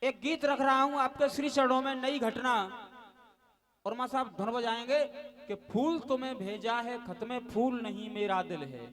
एक गीत रख रहा हूं आपके श्री चरणों में, नई घटना। और मां साहब धुन बजाएंगे कि फूल तुम्हें भेजा है खत में, फूल नहीं मेरा दिल है।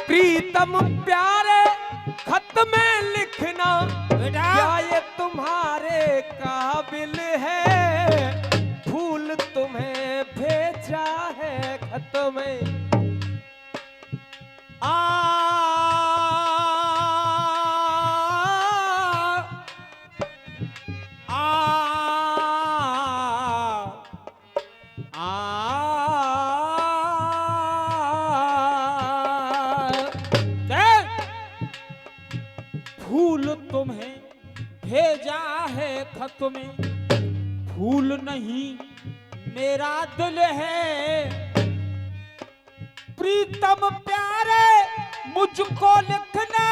प्रीतम प्यारे खत में लिखना बेटा क्या ये तुम्हारे काबिल है? फूल तुम्हें भेजा है खत में। आ फूल तुम्हें भेजा है खत में, फूल नहीं मेरा दिल है। प्रीतम प्यारे मुझको लिखना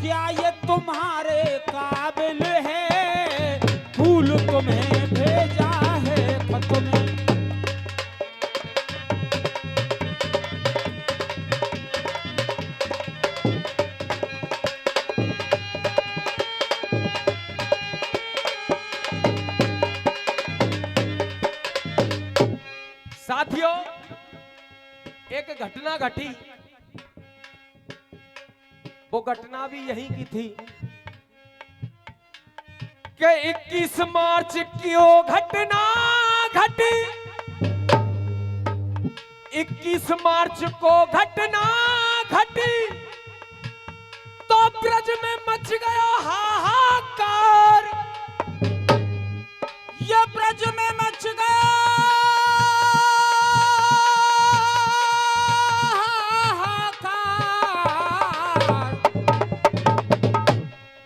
क्या ये तुम्हारे काबिल है? फूल तुम्हें भेजा है खत में। साथियों, एक घटना घटी, वो घटना भी यही की थी कि 21 मार्च की वो घटना घटी। 21 मार्च को घटना घटी तो ब्रज में मच गया हाहाकार। ये ब्रज में मच गया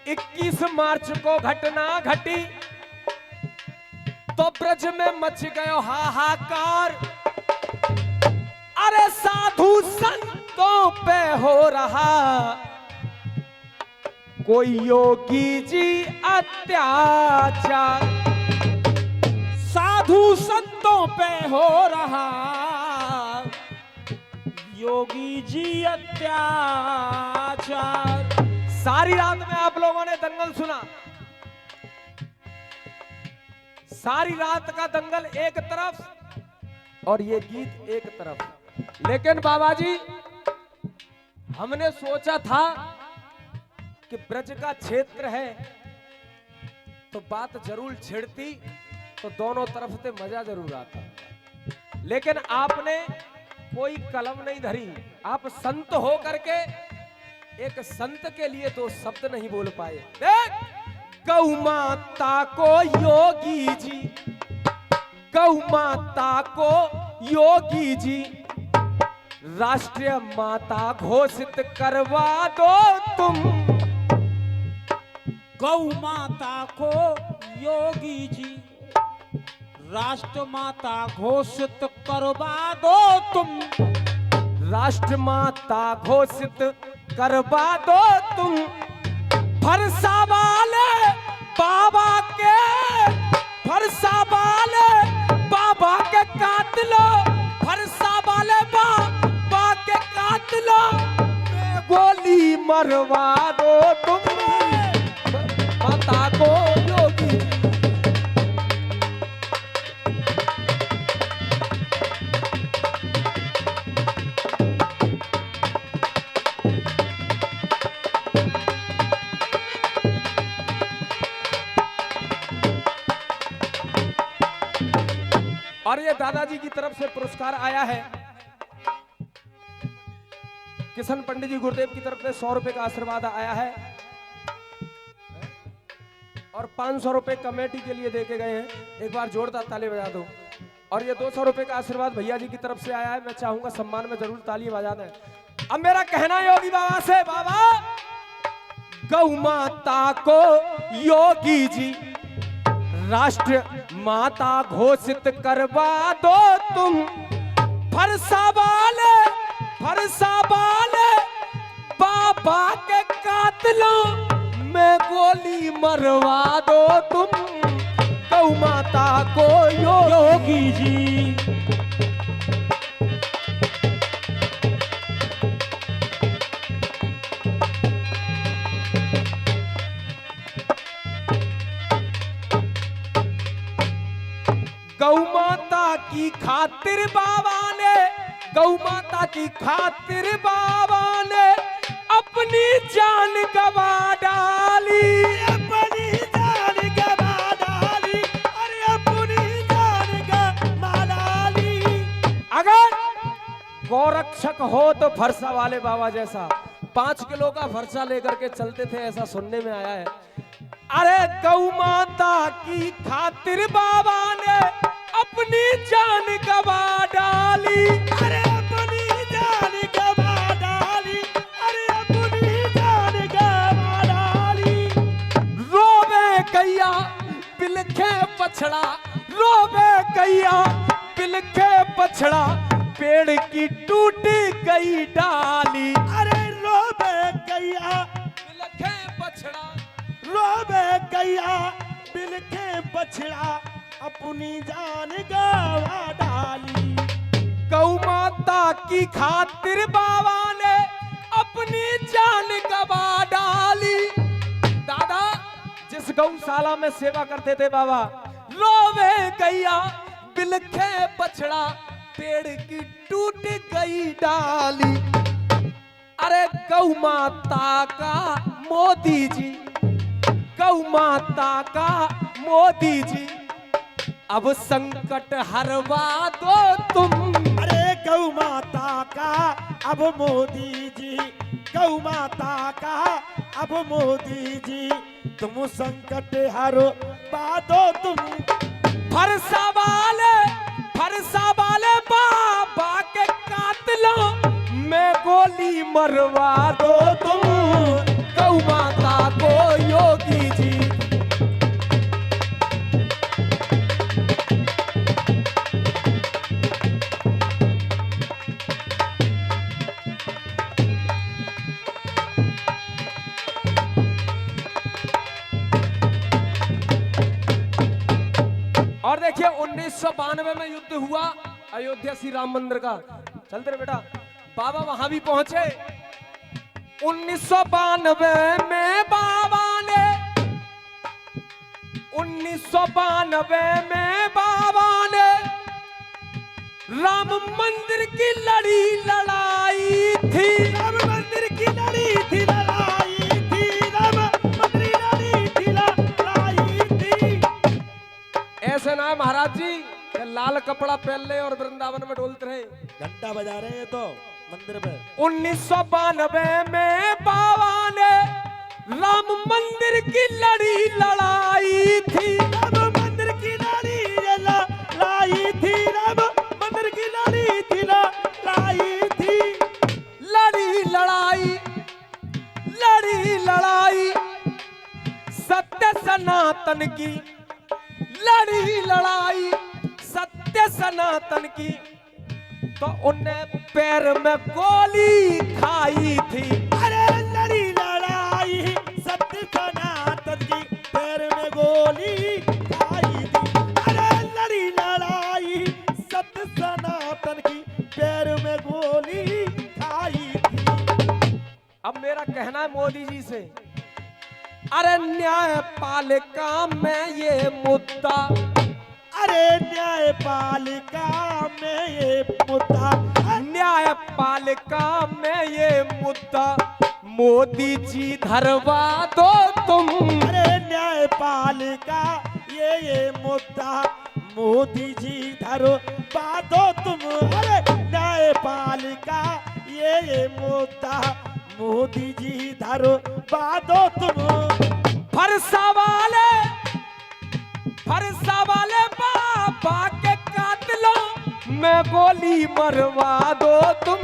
21 मार्च को घटना घटी तो ब्रज में मच गयो हाहाकार। अरे साधु संतों पे हो रहा कोई योगी जी अत्याचार। साधु संतों पे हो रहा योगी जी अत्याचार। सारी रात में आप लोगों ने दंगल सुना, सारी रात का दंगल एक तरफ और ये गीत एक तरफ। लेकिन बाबा जी, हमने सोचा था कि ब्रज का क्षेत्र है तो बात जरूर छिड़ती तो दोनों तरफ से मजा जरूर आता, लेकिन आपने कोई कलम नहीं धरी। आप संत हो करके एक संत के लिए दो शब्द नहीं बोल पाए। देख, गौ माता को योगी जी, गौ माता को योगी जी राष्ट्रीय माता घोषित करवा दो तुम। गौ माता को योगी जी राष्ट्र माता घोषित करवा दो तुम। राष्ट्र माता घोषित करवा दो तुम। फरसा वाले बाबा के, फरसा वाले बाबा के कातलो, फरसा वाले बाबा के कातलो, गोली मरवा दो तुम माता को योगी। और ये दादाजी की तरफ से पुरस्कार आया है, किशन पंडित जी गुरुदेव की तरफ से 100 रुपए का आशीर्वाद आया है और 500 रुपए कमेटी के लिए देके गए हैं। एक बार जोरदार ताली बजा दो। और ये 200 रुपए का आशीर्वाद भैया जी की तरफ से आया है। मैं चाहूंगा सम्मान में जरूर ताली बजा दें। अब मेरा कहना योगी बाबा से, बाबा गौ माता को योगी जी राष्ट्र माता घोषित करवा दो तुम। फरसा वाले बाबा के कातिलों में गोली मरवा दो तुम। गौ माता को योगी जी। गौ माता की खातिर बाबा ने, गौ माता की खातिर बाबा ने अपनी जान गवा डाली। अपनी जान गवा डाली, अरे अपनी जान गवा डाली। अगर गौरक्षक हो तो फरसा वाले बाबा जैसा 5 किलो का फरसा लेकर के चलते थे, ऐसा सुनने में आया है। अरे गौ माता की खातिर बाबा ने अपनी जान गवा डाली। अरे अपनी जान गवा डाली, अरे अपनी जान गवा डाली। रोवे गैया बिलखे बछड़ा, रोवे गैया बिलखे बछड़ा, पेड़ की टूट गई डाली। अरे रोबे गैया बिलखे बछड़ा, रोबे गैया बिलखे बछड़ा, अपनी जान गवा डाली। गौ माता की खातिर बाबा ने अपनी जान गवा डाली। दादा जिस गौशाला में सेवा करते थे बाबा, रोवे गैया बिलखे बछड़ा, पेड़ की टूट गई डाली। अरे गौ माता का मोदी जी, गौ माता का मोदी जी, अब संकट हरवा दो तुम। अरे गौ माता का अब मोदी जी, गौ माता का अब मोदी जी, तुम संकट हरो दो तुम। फरसा वाले बाबा के कातिलों में गोली मरवा दो तुम। गौ माता को योगी जी। और देखिए 1992 में युद्ध हुआ अयोध्या श्री राम मंदिर का। चलते रहे बेटा, बाबा वहां भी पहुंचे। 1992 में बाबा ने, 1992 में बाबा ने राम मंदिर की लड़ाई थी। राम मंदिर की लड़ाई थी, लड़ाई थी, राम मंदिर लड़ी थी, लड़ाई थी। ऐसे ना महाराज जी लाल कपड़ा पहन ले और वृंदावन में डोलते रहे। घंटा बजा रहे हैं तो मंदिर पे। 1992 में बाबा ने राम मंदिर की लड़ाई थी। राम मंदिर की लड़ाई थी, राम मंदिर की लड़ाई थी, लड़ाई थी। लड़ाई सत्य सनातन की, लड़ाई सत्य सनातन की। तो उनने पैर में गोली खाई थी। अरे लड़ाई सत्य सनातन की, पैर में गोली खाई थी। अरे लड़ाई सत्य सनातन की, पैर में गोली खाई थी। अब मेरा कहना है मोदी जी से, अरे न्यायपालिका में ये मुद्दा, अरे न्यायपालिका में ये मुद्दा, न्यायपालिका में ये मुद्दा मोदी जी धरवा दो तुम। अरे न्यायपालिका ये मुद्दा मोदी जी धरो दो तुम। अरे न्यायपालिका ये मुद्दा मोदी जी धरो दो तुम। फरसा वाले बाबा के कातिलों में गोली मरवा दो तुम।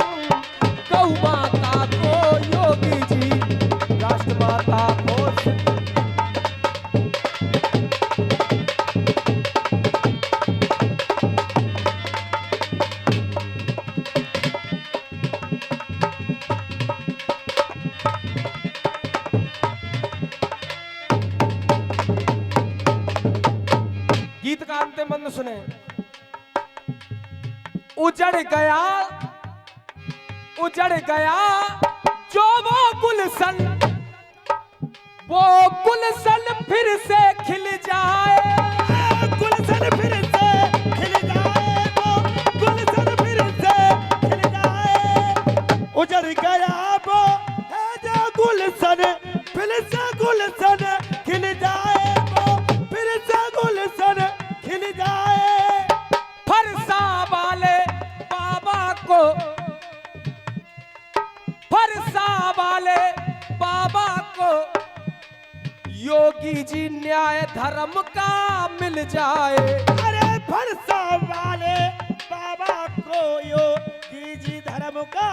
गौ माता को योगी जी, राष्ट्र माता बातें मन सुने। उजड़ गया जो वो गुलशन फिर से खिल जाए। गुलशन फिर से खिल जाए, वो गुलशन फिर से खिल जाए। उजड़ गया वो है जो गुलशन फिर से गुलशन खिल जाए, वो फिर से गुलशन खिल जाए। फरसा वाले बाबा को योगी जी न्याय धर्म का मिल जाए। अरे फरसा वाले बाबा को योगी जी धर्म का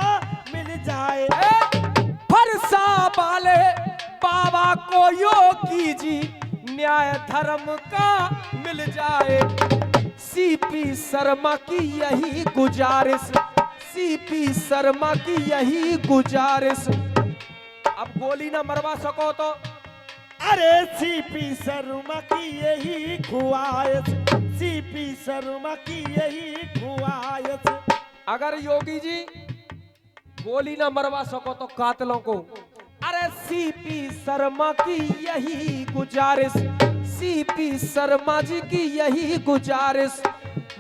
मिल जाए। फरसा वाले बाबा को योगी जी न्याय धर्म का मिल जाए। सीपी शर्मा की यही गुजारिश, सीपी शर्मा की यही गुजारिश। अब गोली ना मरवा सको तो अरे सीपी शर्मा की यही ख्वाहिश, सीपी शर्मा की यही ख्वाहिश। अगर योगी जी गोली ना मरवा सको तो कातलों को, अरे सीपी शर्मा की यही गुजारिश, सीपी शर्मा जी की यही गुजारिश।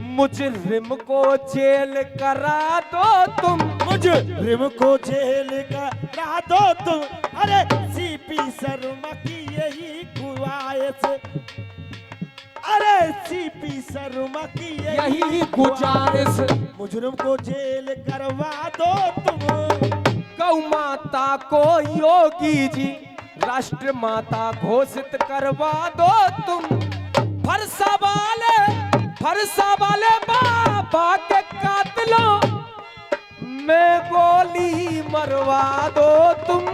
मुजरिम को जेल करा दो तुम, मुजरिम को जेल करा दो तुम। अरे सीपी शर्मा की यही ख्वाहिश, अरे सीपी शर्मा की यही गुजारिश। मुजरिम को जेल करवा दो तुम। गौ माता को योगी जी राष्ट्र माता घोषित करवा दो तुम। फरसा वाले बाबा के कातिलों में गोली मरवा दो तुम।